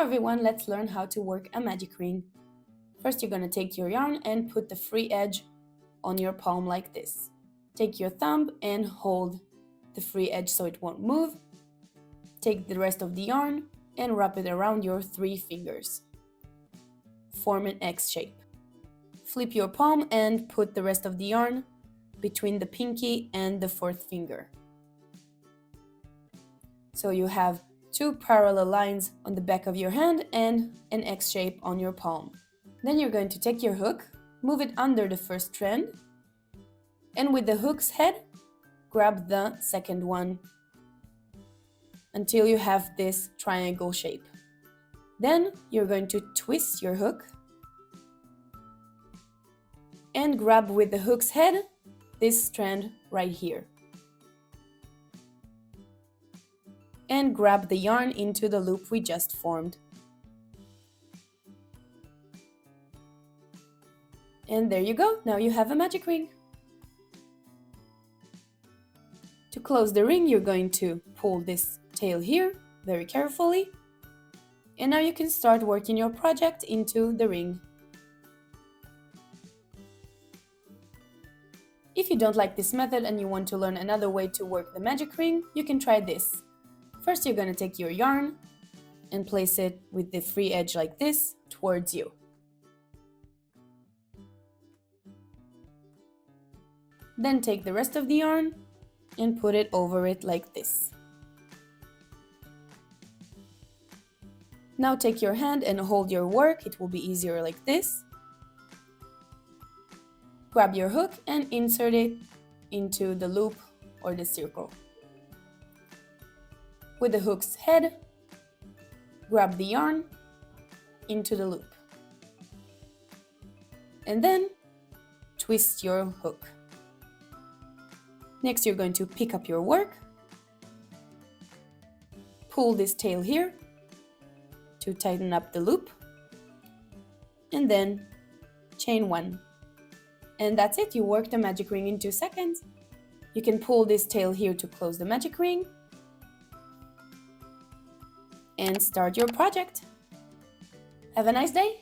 Now everyone, let's learn how to work a magic ring. First you're going to take your yarn and put the free edge on your palm like this. Take your thumb and hold the free edge so it won't move. Take the rest of the yarn and wrap it around your 3 fingers. Form an X shape. Flip your palm and put the rest of the yarn between the pinky and the 4th finger. So you have 2 parallel lines on the back of your hand and an X shape on your palm. Then you're going to take your hook, move it under the first strand, and with the hook's head, grab the second one until you have this triangle shape. Then you're going to twist your hook and grab with the hook's head this strand right here. And grab the yarn into the loop we just formed. And there you go, now you have a magic ring. To close the ring, you're going to pull this tail here very carefully. And now you can start working your project into the ring. If you don't like this method and you want to learn another way to work the magic ring, you can try this. First you're going to take your yarn and place it with the free edge like this towards you. Then take the rest of the yarn and put it over it like this. Now take your hand and hold your work, it will be easier like this. Grab your hook and insert it into the loop or the circle. With the hook's head, grab the yarn into the loop. And then twist your hook. Next you're going to pick up your work, pull this tail here to tighten up the loop, and then chain 1. And that's it, you work the magic ring in 2 seconds. You can pull this tail here to close the magic ring and start your project. Have a nice day!